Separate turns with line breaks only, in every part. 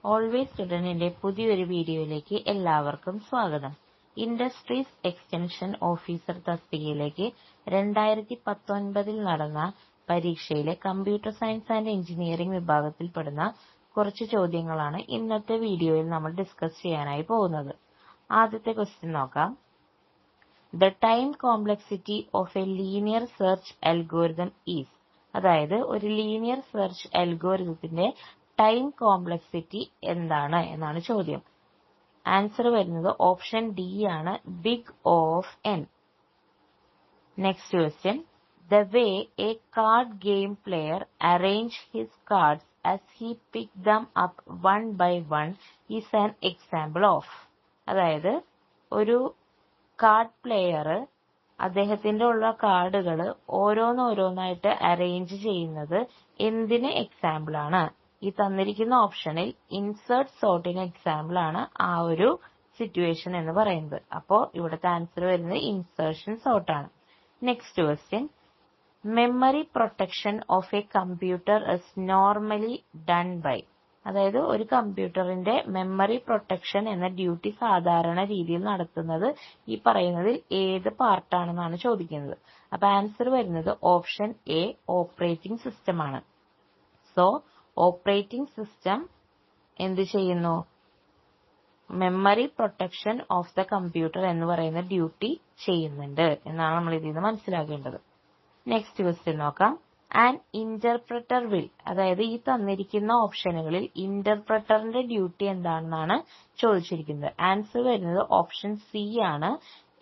Always സ്റ്റുഡന്റിന്റെ പുതിയൊരു വീഡിയോയിലേക്ക് എല്ലാവർക്കും സ്വാഗതം. ഇൻഡസ്ട്രീസ് എക്സ്റ്റൻഷൻ ഓഫീസർ തസ്തികയിലേക്ക് 2019 നടന്ന പരീക്ഷയിലെ കമ്പ്യൂട്ടർ സയൻസ് ആൻഡ് എഞ്ചിനീയറിംഗ് വിഭാഗത്തിൽപ്പെടുന്ന കുറച്ച് ചോദ്യങ്ങളാണ് ഇന്നത്തെ വീഡിയോയിൽ നമ്മൾ ഡിസ്കസ് ചെയ്യാനായി പോകുന്നത്. ആദ്യത്തെ ക്വസ്റ്റ്യൻ നോക്കാം. The time complexity of a linear search algorithm is, അതായത് ഒരു ലീനിയർ സെർച്ച് അൽഗോരിതത്തിന്റെ ടൈം കോംപ്ലക്സിറ്റി എന്താണ് എന്നാണ് ചോദ്യം. ആൻസർ വരുന്നത് ഓപ്ഷൻ ഡി ആണ്, big O of n. Next question. The way a card game player arrange his cards as he picked them up one by one is an example of, അതായത് ഒരു card player അദ്ദേഹത്തിന്റെ ഉള്ള കാർഡുകൾ ഓരോന്നോരോന്നായിട്ട് arrange ചെയ്യുന്നത് എന്തിന് example ആണ്? ഈ തന്നിരിക്കുന്ന ഓപ്ഷനിൽ ഇൻസേർട്ട് സോർട്ടിന് എക്സാമ്പിൾ ആണ് ആ ഒരു സിറ്റുവേഷൻ എന്ന് പറയുന്നത്. അപ്പോൾ ഇവിടുത്തെ ആൻസർ വരുന്നത് ഇൻസേർഷൻ സോർട്ട് ആണ്. Next question. Memory protection of a computer is normally done by, അതായത് ഒരു കമ്പ്യൂട്ടറിന്റെ മെമ്മറി പ്രൊട്ടക്ഷൻ എന്ന ഡ്യൂട്ടി സാധാരണ രീതിയിൽ നടത്തുന്നത് ഈ പറയുന്നതിൽ ഏത് പാർട്ടാണെന്നാണ് ചോദിക്കുന്നത്. അപ്പൊ ആൻസർ വരുന്നത് ഓപ്ഷൻ എ, ഓപ്പറേറ്റിംഗ് സിസ്റ്റം ആണ്. സോ ഓപ്പറേറ്റിംഗ് സിസ്റ്റം എന്ത് ചെയ്യുന്നു? Memory protection of the computer എന്ന് പറയുന്ന ഡ്യൂട്ടി ചെയ്യുന്നുണ്ട് എന്നാണ് നമ്മൾ ഇതിൽ നിന്ന് മനസ്സിലാക്കേണ്ടത്. നെക്സ്റ്റ് ക്വസ്റ്റ്യൻ നോക്കാം. ആൻ ഇന്റർപ്രറ്റർ വിൽ, അതായത് ഈ തന്നിരിക്കുന്ന ഓപ്ഷനുകളിൽ ഇന്റർപ്രറ്ററിന്റെ ഡ്യൂട്ടി എന്താണെന്നാണ് ചോദിച്ചിരിക്കുന്നത്. ആൻസർ വരുന്നത് ഓപ്ഷൻ സി ആണ്,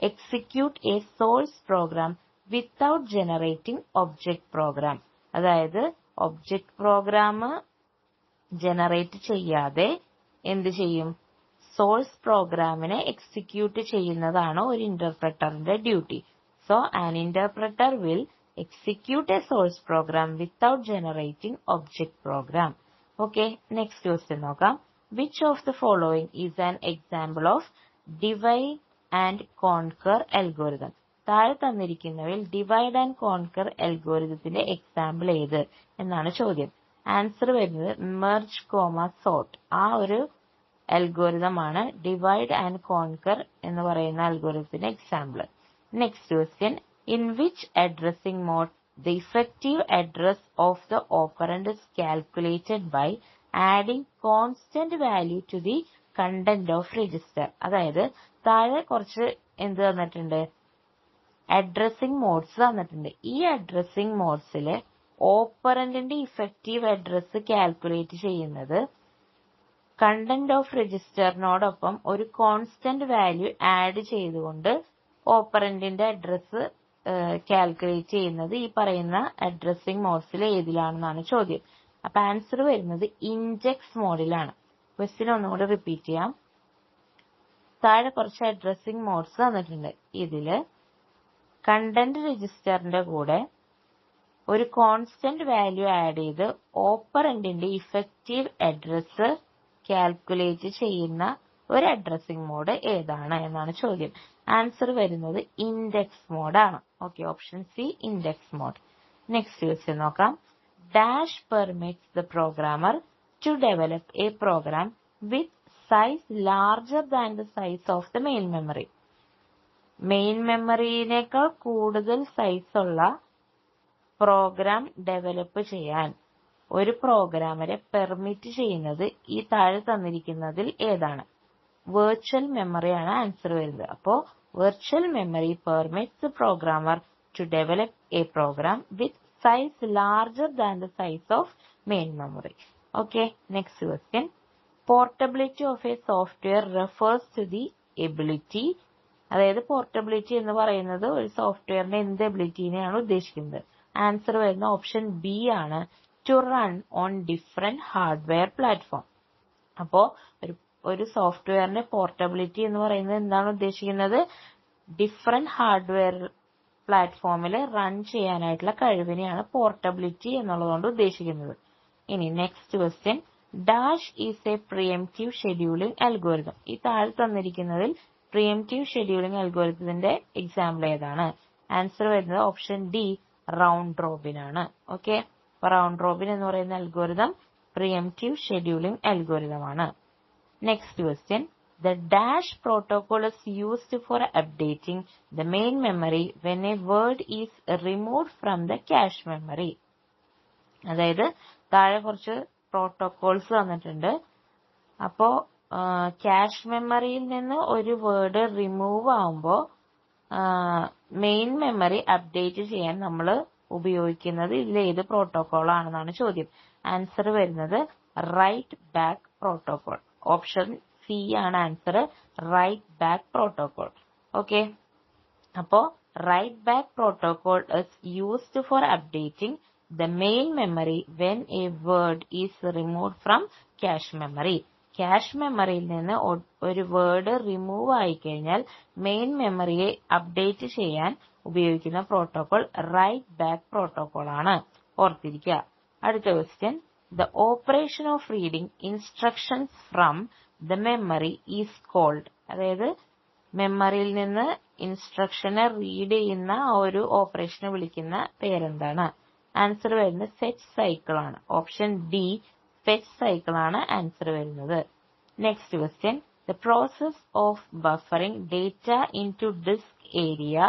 execute a source program without generating object program, അതായത് ഒബ്ജക്ട് പ്രോഗ്രാം ജനറേറ്റ് ചെയ്യാതെ എന്ത് ചെയ്യും? സോഴ്സ് പ്രോഗ്രാമിനെ എക്സിക്യൂട്ട് ചെയ്യുന്നതാണ് ഒരു ഇന്റർപ്രറ്ററിന്റെ duty. So an interpreter will execute a source program without generating object program. Okay, next question നോക്കാം. Which of the following is an example of divide and conquer algorithm? താഴെ തന്നിരിക്കുന്നവയിൽ ഡിവൈഡ് ആൻഡ് കോൺകർ അൽഗോരിതത്തിന്റെ example ഏത് എന്നാണ് ചോദ്യം. Answer വരുന്നത് merge comma sort, ആ ഒരു അൽഗോരിതം ആണ് ഡിവൈഡ് ആൻഡ് കോൺകർ എന്ന് പറയുന്ന അൽഗോരിതത്തിന്റെ example. Next question. In which addressing mode the effective address of the operand is calculated by adding constant value to the content of register? അതായത് താഴെ കുറച്ച് എന്ത് തന്നിട്ടുണ്ട്? അഡ്രസ്സിംഗ് മോഡ്സ് തന്നിട്ടുണ്ട്. ഈ അഡ്രസ്സിംഗ് മോഡ്സിലെ ഓപ്പറന്റിന്റെ ഇഫക്റ്റീവ് അഡ്രസ് കാൽക്കുലേറ്റ് ചെയ്യുന്നത് കണ്ടന്റ് ഓഫ് രജിസ്റ്ററിനോടൊപ്പം ഒരു constant value add ചെയ്തുകൊണ്ട് ഓപ്പറന്റിന്റെ അഡ്രസ് കാൽക്കുലേറ്റ് ചെയ്യുന്നത് ഈ പറയുന്ന അഡ്രസ്സിംഗ് മോഡ്സിൽ ഏതിലാണെന്നാണ് ചോദ്യം. അപ്പൊ ആൻസർ വരുന്നത് ഇൻഡെക്സ് മോഡിലാണ്. ക്വസ്റ്റ്യൻ ഒന്നുകൂടി റിപ്പീറ്റ് ചെയ്യാം. താഴെ കുറച്ച് അഡ്രസ്സിംഗ് മോഡ്സ് തന്നിട്ടുണ്ട്. ഇതില് കണ്ടന്റ് രജിസ്റ്ററിന്റെ കൂടെ ഒരു കോൺസ്റ്റന്റ് വാല്യൂ ആഡ് ചെയ്ത് ഓപ്പറന്റിന്റെ ഇഫക്റ്റീവ് അഡ്രസ് കാൽക്കുലേറ്റ് ചെയ്യുന്ന ഒരു അഡ്രസ്സിംഗ് മോഡ് ഏതാണ് എന്നാണ് ചോദ്യം. ആൻസർ വരുന്നത് ഇൻഡെക്സ് മോഡാണ്. Okay, option C, index mode. Next question നോക്കാം. Dash permits the programmer to develop a program with size larger than the size of the main memory. Main മെമ്മറിയേക്കാൾ കൂടുതൽ സൈസ് ഉള്ള programme develop ചെയ്യാൻ ഒരു പ്രോഗ്രാമറെ permit ചെയ്യുന്നത് ഈ താഴെ തന്നിരിക്കുന്നതിൽ ഏതാണ്? വെർച്വൽ മെമ്മറിയാണ് ആൻസർ വരുന്നത്. അപ്പോ virtual memory permits the programmer to develop a program with size larger than the size of main memory. Okay, next question. Portability of a software refers to the ability, അതായത് portability എന്ന് പറയുന്നത് ഒരു സോഫ്റ്റ്വെയറിന്റെ എന്ത് എബിലിറ്റിനെയാണ് ഉദ്ദേശിക്കുന്നത്? ആൻസർ വരുന്ന option B ആണ്, to run on different hardware platform. അപ്പോ ഒരു സോഫ്റ്റ്വെയറിന്റെ പോർട്ടബിലിറ്റി എന്ന് പറയുന്നത് എന്താണ് ഉദ്ദേശിക്കുന്നത്? ഡിഫറെന്റ് ഹാർഡ്വെയർ പ്ലാറ്റ്ഫോമിൽ റൺ ചെയ്യാനായിട്ടുള്ള കഴിവിനെയാണ് പോർട്ടബിലിറ്റി എന്നുള്ളതുകൊണ്ട് ഉദ്ദേശിക്കുന്നത്. ഇനി next question. Dash is a preemptive scheduling algorithm. ഈ താഴെ തന്നിരിക്കുന്നതിൽ പ്രിഎംപ്റ്റീവ് ഷെഡ്യൂളിംഗ് അൽഗോരിതത്തിന്റെ എക്സാമ്പിൾ ഏതാണ്? ആൻസർ വരുന്നത് ഓപ്ഷൻ ഡി, റൗണ്ട് റോബിൻ ആണ്. ഓക്കെ, റൗണ്ട് റോബിൻ എന്ന് പറയുന്ന അൽഗോരിതം പ്രിഎംപ്റ്റീവ് ഷെഡ്യൂളിംഗ് അൽഗോരിതം ആണ്. Next question, the dash protocol is used for updating the main memory when a word is removed from the cache memory. അതായത് താഴെ കുറച്ച് protocols തന്നിട്ടുണ്ട്. അപ്പോ cash മെമ്മറിയിൽ നിന്ന് ഒരു വേർഡ് റിമൂവ് ആവുമ്പോൾ മെയിൻ മെമ്മറി അപ്ഡേറ്റ് ചെയ്യാൻ നമ്മൾ ഉപയോഗിക്കുന്നത് ഇതിലേത് പ്രോട്ടോകോൾ ആണെന്നാണ് ചോദ്യം. ആൻസർ വരുന്നത് write back protocol. Option C ആണ് answer, write back protocol. Okay, അപ്പോ write back protocol is used for updating the main memory when a word is removed from cache memory. Cash മെമ്മറിയിൽ നിന്ന് ഒരു word remove ആയിക്കഴിഞ്ഞാൽ main മെമ്മറിയെ update ചെയ്യാൻ ഉപയോഗിക്കുന്ന protocol right back protocol ആണ്. ഓർത്തിരിക്കുക. അടുത്ത question, the operation of reading instructions from the memory is called. അതായത് മെമ്മറിയിൽ നിന്ന് ഇൻസ്ട്രക്ഷനെ റീഡ് ചെയ്യുന്ന ഒരു ഓപ്പറേഷനെ വിളിക്കുന്ന പേരെന്താണ്? ആൻസർ വരുന്നത് ഫെച്ച് സൈക്കിൾ ആണ്. ഓപ്ഷൻ ഡി ഫെച്ച് സൈക്കിൾ ആണ് ആൻസർ വരുന്നത്. Next question, the process of buffering data into disk area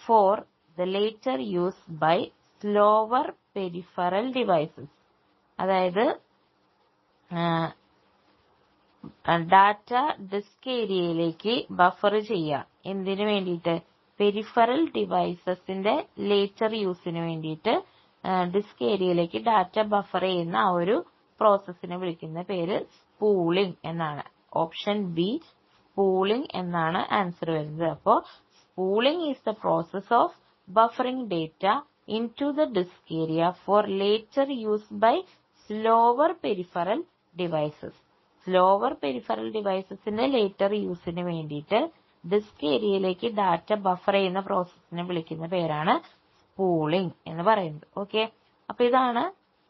for the later use by slower peripheral devices. അതായത് ഡാറ്റ ഡിസ്ക് ഏരിയയിലേക്ക് ബഫർ ചെയ്യുക. എന്തിനു വേണ്ടിയിട്ട്? പെരിഫറൽ ഡിവൈസസിന്റെ ലേറ്റർ യൂസിന് വേണ്ടിയിട്ട് ഡിസ്ക് ഏരിയയിലേക്ക് ഡാറ്റ ബഫർ ചെയ്യുന്ന ആ ഒരു പ്രോസസ്സിനെ വിളിക്കുന്ന പേര് സ്പൂളിംഗ് എന്നാണ്. ഓപ്ഷൻ ബി സ്പൂളിംഗ് എന്നാണ് ആൻസർ വരുന്നത്. അപ്പോൾ spooling is the process of buffering data into the disk area for later use by slower peripheral devices. Slower peripheral ഡിവൈസസിന്റെ ലേറ്റർ യൂസിന് വേണ്ടിയിട്ട് ഡിസ്ക് ഏരിയയിലേക്ക് ഡാറ്റ ബഫർ ചെയ്യുന്ന പ്രോസസ്സിനെ വിളിക്കുന്ന പേരാണ് സ്പൂളിംഗ് എന്ന് പറയുന്നത്. ഓക്കെ, അപ്പൊ ഇതാണ്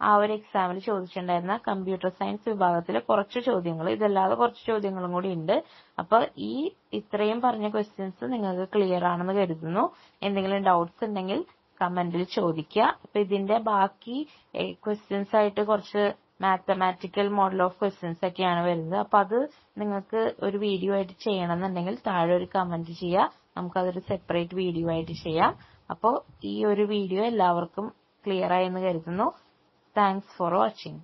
ആ ഒരു എക്സാമിൽ ചോദിച്ചിട്ടുണ്ടായിരുന്ന കമ്പ്യൂട്ടർ സയൻസ് വിഭാഗത്തിലെ കുറച്ച് ചോദ്യങ്ങൾ. ഇതല്ലാതെ കുറച്ച് ചോദ്യങ്ങളും കൂടി ഉണ്ട്. അപ്പൊ ഇത്രയും പറഞ്ഞ ക്വസ്റ്റ്യൻസ് നിങ്ങൾക്ക് ക്ലിയർ ആണെന്ന് കരുതുന്നു. എന്തെങ്കിലും ഡൗട്ട്സ് ഉണ്ടെങ്കിൽ കമന്റിൽ ചോദിക്കുക. അപ്പൊ ഇതിന്റെ ബാക്കി ക്വസ്റ്റ്യൻസ് ആയിട്ട് കുറച്ച് മാത്തമാറ്റിക്കൽ മോഡൽ ഓഫ് ക്വസ്റ്റ്യൻസ് ഒക്കെയാണ് വരുന്നത്. അപ്പൊ അത് നിങ്ങൾക്ക് ഒരു വീഡിയോ ആയിട്ട് ചെയ്യണമെന്നുണ്ടെങ്കിൽ താഴെ ഒരു കമന്റ് ചെയ്യുക. നമുക്കതൊരു സെപ്പറേറ്റ് വീഡിയോ ആയിട്ട് ചെയ്യാം. അപ്പോൾ ഈ ഒരു വീഡിയോ എല്ലാവർക്കും ക്ലിയർ ആയെന്ന് കരുതുന്നു. Thanks for watching.